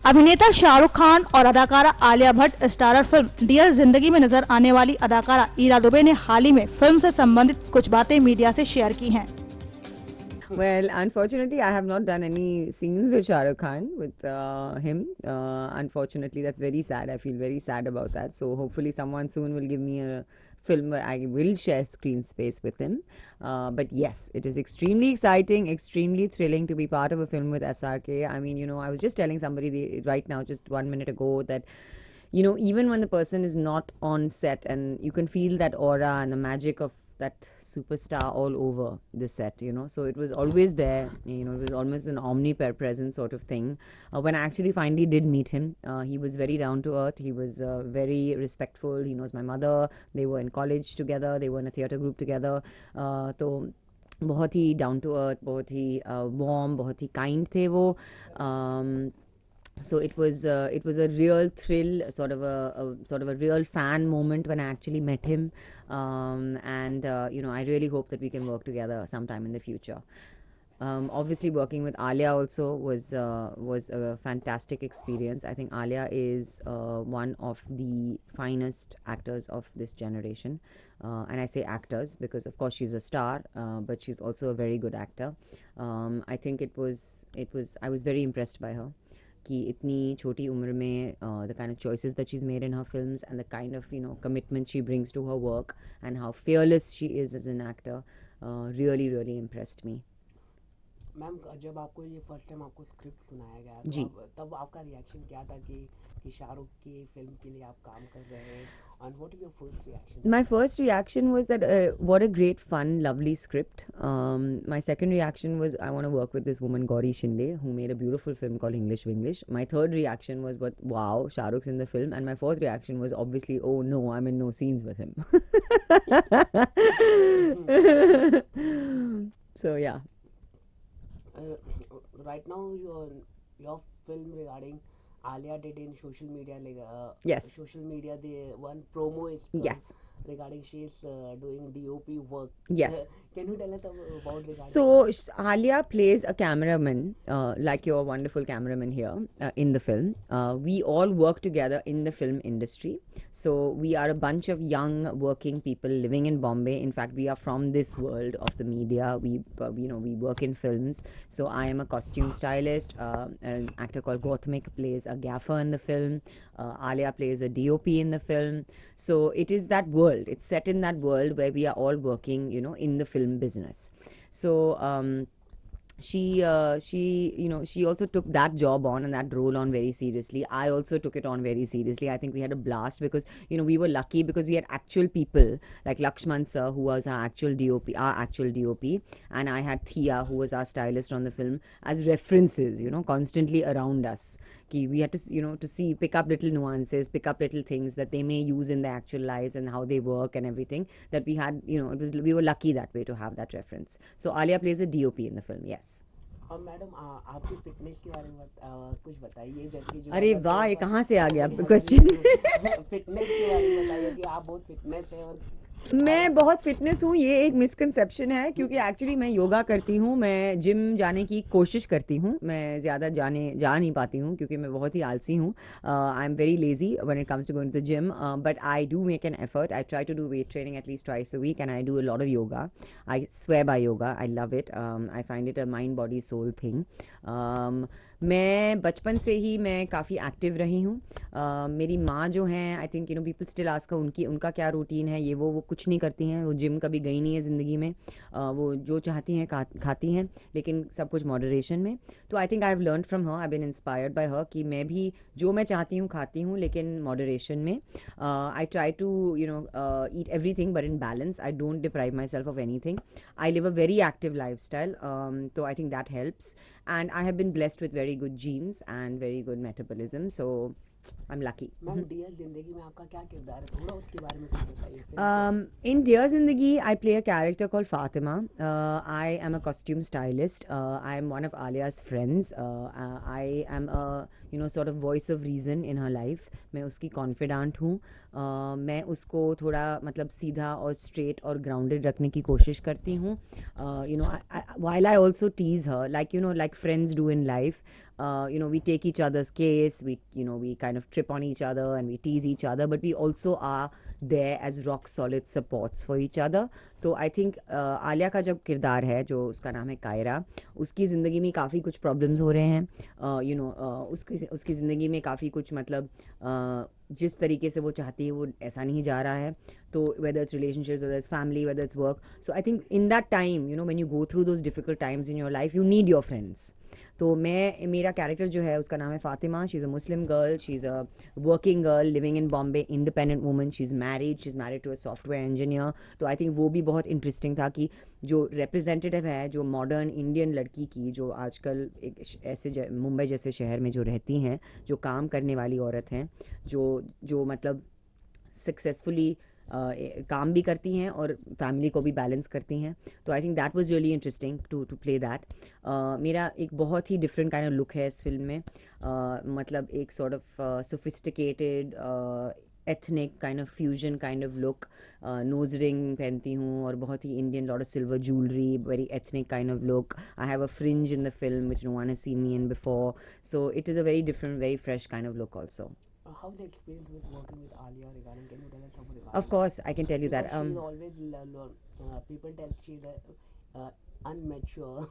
अभिनेता शाहरुख खान और अदाकारा Alia Bhatt starrer film Dear Zindagi में नजर आने वाली अदाकारा ईरा दुबे ने हाल ही में फिल्म से संबंधित कुछ बातें मीडिया से शेयर की हैं। Well, unfortunately, I have not done any scenes with Shah Rukh Khan with him. Unfortunately, that's very sad. I feel very sad about that. So hopefully, someone soon will give me a film where I will share screen space with him. But yes, it is extremely exciting, extremely thrilling to be part of a film with SRK. I mean, I was just telling somebody right now, just 1 minute ago, that even when the person is not on set, and you can feel that aura and the magic of that superstar all over the set, so it was always there. It was almost an omnipresent sort of thing. When I actually finally did meet him, he was very down to earth. He was very respectful. He knows my mother. They were in college together. They were in a theatre group together. तो बहुत ही down to earth, बहुत ही warm, बहुत ही kind थे वो. So it was a real thrill, sort of a real fan moment when I actually met him, and I really hope that we can work together sometime in the future. Obviously, working with Alia also was a fantastic experience. I think Alia is one of the finest actors of this generation, and I say actors because, of course, she's a star, but she's also a very good actor. I think I was very impressed by her. कि इतनी छोटी उम्र में the kind of choices that she's made in her films and the kind of commitment she brings to her work and how fearless she is as an actor really really impressed me. Ma'am, जब आपको ये first time आपको script सुनाया गया जी, तब आपका reaction क्या था कि शाहरुख की फिल्म के लिए आप काम कर रहे हैं, and what is your first reaction? My first reaction was that what a great fun lovely script. My second reaction was I want to work with this woman Gauri Shinde who made a beautiful film called English Winglish. My third reaction was wow, Shahrukh's in the film, and my fourth reaction was obviously oh no, I'm in no scenes with him. So yeah. Right now your film regarding Alia did in social media, Yes. social media, the one promo is Yes. regarding she's doing DOP work. Yes. Can you tell us about regarding? So Alia plays a cameraman, like your wonderful cameraman here in the film. We all work together in the film industry. So we are a bunch of young working people living in Bombay. In fact, we are from this world of the media. We work in films. So I am a costume stylist. An actor called Gautamik plays a gaffer in the film. Alia plays a DOP in the film. So it is that world. It's set in that world where we are all working, in the film business. So she also took that job on and that role on very seriously. I also took it on very seriously. I think we had a blast because we were lucky because we had actual people like Lakshman sir, who was our actual DOP, and I had Thea, who was our stylist on the film, as references, constantly around us. We had to pick up little nuances, pick up little things that they may use in their actual lives and how they work and everything that we had. We were lucky that way to have that reference. So Alia plays a DOP in the film. Yes. Madam, आपकी fitness के बारे में कुछ बताइए, जैसे कि अरे वाह, ये कहाँ से आ गया क्वेश्चन? फिटनेस के बारे में बताइए कि आप बहुत फिटनेस है और मैं बहुत फिटनेस हूँ, ये एक मिसकंसेप्शन है क्योंकि एक्चुअली मैं योगा करती हूँ, मैं जिम जाने की कोशिश करती हूँ, मैं ज़्यादा जा नहीं पाती हूँ क्योंकि मैं बहुत ही आलसी हूँ. I am very lazy when it comes to going to the gym, but I do make an effort. I try to do weight training at least twice a week and I do a lot of yoga. I swear by yoga. I love it. I find it a mind body soul thing. मैं बचपन से ही मैं काफ़ी active रही हूँ. मेरी माँ जो हैं, I think people still ask उनका क्या रूटीन है, ये वो कुछ नहीं करती हैं. वो जिम कभी गई नहीं है ज़िंदगी में. वो जो चाहती हैं खाती हैं, लेकिन सब कुछ मॉडरेशन में. तो I think I have learn from her. I been inspired by her कि मैं भी जो मैं चाहती हूँ खाती हूँ, लेकिन मॉडरेशन में. I try to eat everything but in balance. I don't deprive myself of anything. I live a very active lifestyle. So I think that helps, and I have been blessed with very good genes and very good metabolism, so I'm lucky. Ma'am, Dear Zindagi में आपका क्या किरदार है, थोड़ा उसके बारे में कुछ बताइए. In Dear Zindagi, I play a character called Fatima. I am a costume stylist. I am one of Alia's friends. I am a you know, sort of voice of reason in her life. मैं उसकी confidant हूँ. मैं उसको थोड़ा मतलब सीधा और straight और grounded रखने की कोशिश करती हूँ. You know, while I also tease her, like, you know, like friends do in life. You know, we take each other's case, we kind of trip on each other and we tease each other, but we also are there as rock solid supports for each other. तो I think Alia का जो किरदार है, जो उसका नाम है कायरा, उसकी ज़िंदगी में काफ़ी कुछ प्रॉब्लम्स हो रहे हैं. यू नो, उसकी ज़िंदगी में काफ़ी कुछ मतलब जिस तरीके से वो चाहती है वो ऐसा नहीं जा रहा है. तो whether it's relationships, whether it's family, whether it's work, so I think in that time, you know, when you go through those difficult times in your life, you need your friends. तो मेरा character जो है उसका नाम है Fatima. She is a Muslim girl, she is a working girl living in Bombay, independent woman. She is married to a software engineer. तो I think वो भी बहुत इंटरेस्टिंग था कि जो रिप्रेजेंटेटिव है जो मॉडर्न इंडियन लड़की की, जो आजकल एक ऐसे मुंबई जैसे शहर में जो रहती हैं, जो काम करने वाली औरत हैं, जो मतलब सक्सेसफुली काम भी करती हैं और फैमिली को भी बैलेंस करती हैं. तो I think that was really interesting to play that. मेरा एक बहुत ही डिफरेंट काइंड ऑफ लुक है इस फिल्म में. मतलब एक sort of sophisticated ethnic kind of fusion kind of look. Nose ring पहनती हूँ और बहुत ही Indian, lot of silver jewellery, very ethnic kind of look. I have a fringe in the film which no one has seen me in before. So it is a very different, very fresh kind of look also. How the experience with working with Alia regarding? Can you tell us something regarding? Of course, I can tell you that. Because she's always people tell she's unmature.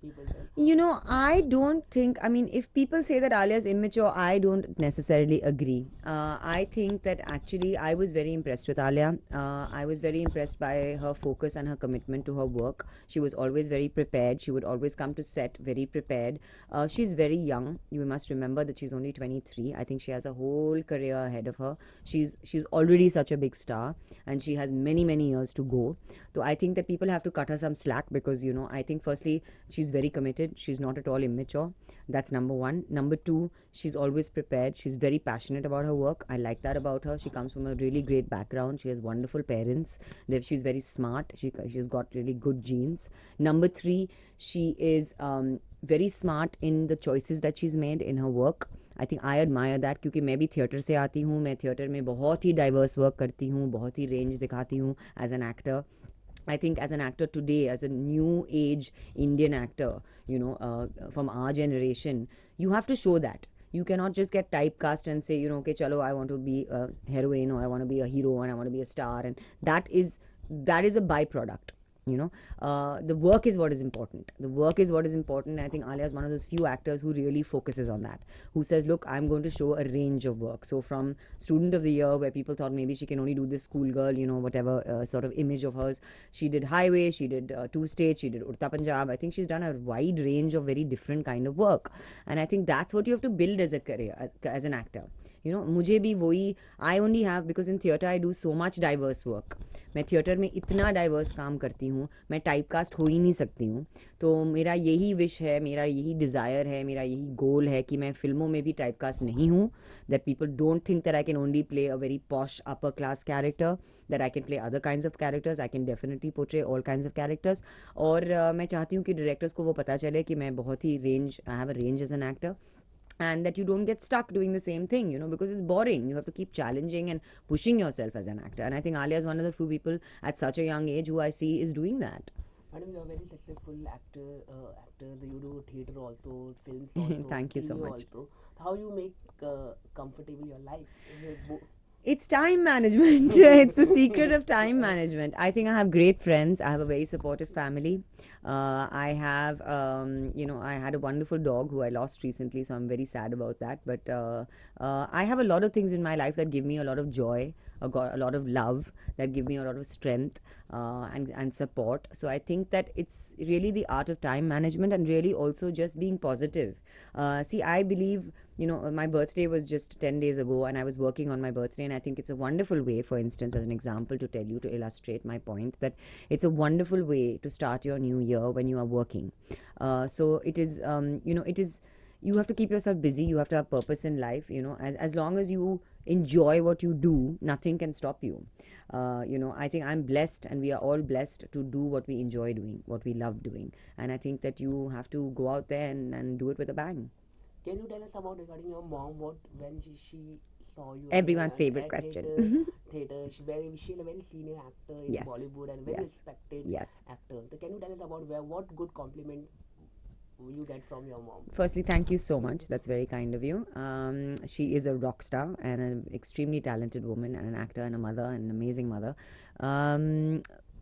People tell. You know, I don't think, I mean, if people say that Alia is immature, I don't necessarily agree. I think that actually I was very impressed with Alia. I was very impressed by her focus and her commitment to her work. She was always very prepared. She would always come to set very prepared. She's very young. You must remember that she's only 23. I think she has a whole career ahead of her. She's already such a big star and she has many, many years to go. So I think that people have to cut her some slack because, you know, I think firstly, she's very committed. She's not at all immature. That's number one. Number two, she's always prepared. She's very passionate about her work. I like that about her. She comes from a really great background. She has wonderful parents. She's very smart. She's got really good genes. Number three, she is very smart in the choices that she's made in her work. I think I admire that, क्योंकि मैं भी theatre से आती हूँ. मैं theatre में बहुत ही diverse work करती हूँ, बहुत ही रेंज दिखाती हूँ as an actor. I think as an actor today, as a new age Indian actor, you know, from our generation, you have to show that. You cannot just get typecast and say, you know, okay, chalo, I want to be a heroine or I want to be a hero and I want to be a star, and that is a byproduct. You know, the work is what is important. The work is what is important. I think Alia is one of those few actors who really focuses on that. Who says, look, I'm going to show a range of work. So from Student of the Year, where people thought maybe she can only do this schoolgirl, you know, whatever sort of image of hers, she did Highway, she did Two State, she did Urta Punjab. I think she's done a wide range of very different kind of work. And I think that's what you have to build as a career, as an actor. You know, मुझे भी वही, I only have, because in theatre I do so much diverse work. मैं theatre में इतना diverse काम करती हूँ, मैं टाइपकास्ट हो ही नहीं सकती हूँ. तो मेरा यही विश है, मेरा यही डिज़ायर है, मेरा यही गोल है कि मैं फिल्मों में भी टाइपकास्ट नहीं हूँ. That people don't think that I can only play a very posh upper class character, that I can play other kinds of characters. I can definitely portray all kinds of characters. और मैं चाहती हूँ कि directors को वो पता चले कि मैं बहुत ही range, I have a range as an actor. And that you don't get stuck doing the same thing, you know, because it's boring. You have to keep challenging and pushing yourself as an actor. And I think Alia is one of the few people at such a young age who I see is doing that. Madam, you are very successful actor. You do theatre also, films also. Thank you so TV much. Also. How you make comfortable your life? It's time management. It's the secret of time management. I think I have great friends. I have a very supportive family. I have, you know, I had a wonderful dog who I lost recently, so I'm very sad about that. But I have a lot of things in my life that give me a lot of joy, a lot of love, that give me a lot of strength and support. So I think that it's really the art of time management and really also just being positive. See, I believe, you know, my birthday was just 10 days ago and I was working on my birthday, and I think it's a wonderful way, for instance, as an example to tell you, to illustrate my point, that it's a wonderful way to start your new year when you are working. So it is, you know, it is, you have to keep yourself busy, you have to have purpose in life, you know, as long as you enjoy what you do, nothing can stop you. You know, I think I'm blessed and we are all blessed to do what we enjoy doing, what we love doing. And I think that you have to go out there and do it with a bang. Can you tell us about regarding your mom? What when she saw you? Everyone's favorite at question. Theater. She's a very senior actor in Yes. Bollywood and very Yes. respected Yes. actor. So can you tell us about what good compliment will you get from your mom? Firstly, thank you so much. That's very kind of you. She is a rock star and an extremely talented woman and an actor and a mother and an amazing mother.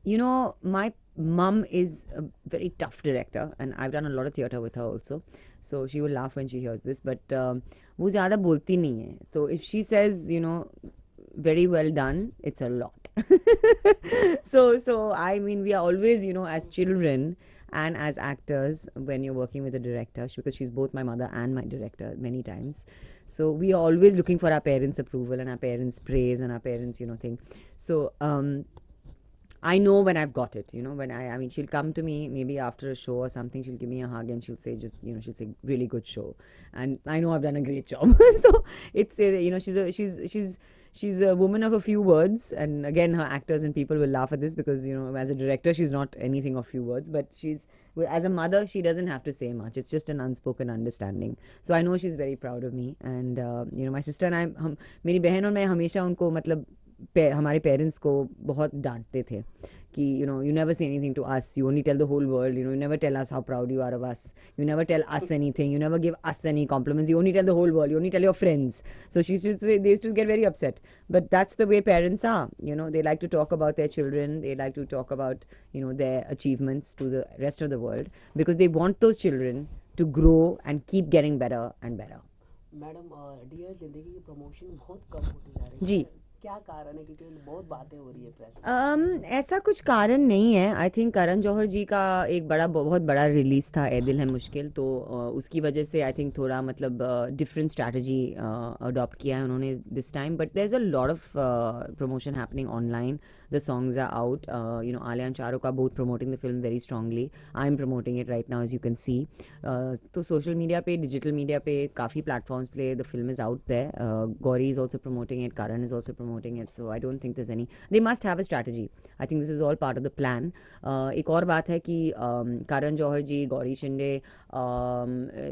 You know, my mum is a very tough director and I've done a lot of theatre with her also. So she will laugh when she hears this. But वो ज़्यादा बोलती नहीं है. So if she says, you know, very well done, it's a lot. So I mean, we are always, you know, as children and as actors, when you're working with a director, because she's both my mother and my director many times. So we are always looking for our parents' approval and our parents' praise and our parents, you know, thing. So I know when I've got it, you know, when I mean, she'll come to me maybe after a show or something, she'll give me a hug and she'll say, just, you know, she'll say, really good show. And I know I've done a great job. So it's, you know, she's a woman of a few words. And again, her actors and people will laugh at this because, you know, as a director, she's not anything of few words, but as a mother, she doesn't have to say much. It's just an unspoken understanding. So I know she's very proud of me. And, you know, my sister and I, मेरी बहन और मैं हमेशा उनको मतलब हमारे parents को बहुत डांटते थे कि you know, you never say anything to us, you only tell the whole world, you know, you never tell us how proud you are of us, you never tell us anything, you never give us any compliments, you only tell the whole world, you only tell your friends. So she used to say, they used to get very upset, but that's the way parents are, you know, they like to talk about their children, they like to talk about, you know, their achievements to the rest of the world because they want those children to grow and keep getting better and better. Madam Dear Zindagi की promotion बहुत कम होती जा रही है जी क्या कारण है क्योंकि बहुत बातें हो रही है प्रेस ऐसा कुछ कारण नहीं है. आई थिंक करण जौहर जी का एक बहुत बड़ा रिलीज था ए दिल है मुश्किल, तो उसकी वजह से आई थिंक थोड़ा मतलब डिफरेंट स्ट्रैटेजी अडॉप्ट किया है उन्होंने this time. But there is a lot of promotion happening online. The songs are out. You know, Alia and Shahrukh are both promoting the film very strongly. I'm promoting it right now, as you can see. So social media pe, digital media pe, काफ़ी platforms पे the film is out there. Gauri is also promoting it. Karan is also promoting it. So I don't think there's any. They must have a strategy. I think this is all part of the plan. एक और बात है कि Karan Johar ji, Gauri Shinde,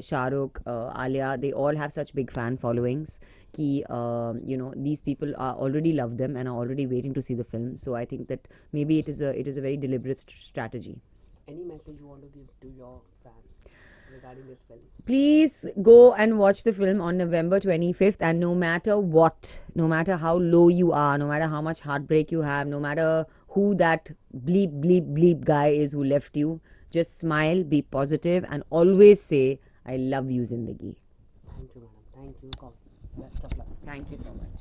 Shahrukh, Alia, they all have such big fan followings. Ki, you know, these people are already love them and are already waiting to see the film. So I think that maybe it is a very deliberate strategy. Any message you want to give to your fans regarding this film? Please go and watch the film on November 25th, and no matter what, no matter how low you are, no matter how much heartbreak you have, no matter who that bleep guy is who left you, just smile, be positive and always say, I love you, Zindagi. Thank you, madam. Thank you. Best of luck. Thank you so much.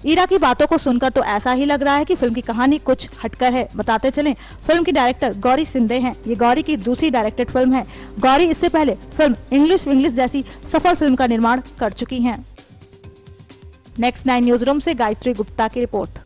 Ira की बातों को सुनकर तो ऐसा ही लग रहा है कि फिल्म की कहानी कुछ हटकर है. बताते चलें, फिल्म की डायरेक्टर गौरी शिंदे हैं. ये गौरी की दूसरी डायरेक्टेड फिल्म है. गौरी इससे पहले फिल्म इंग्लिश विंग्लिश जैसी सफल फिल्म का निर्माण कर चुकी हैं. नेक्स्ट 9 न्यूज रूम से गायत्री गुप्ता की रिपोर्ट.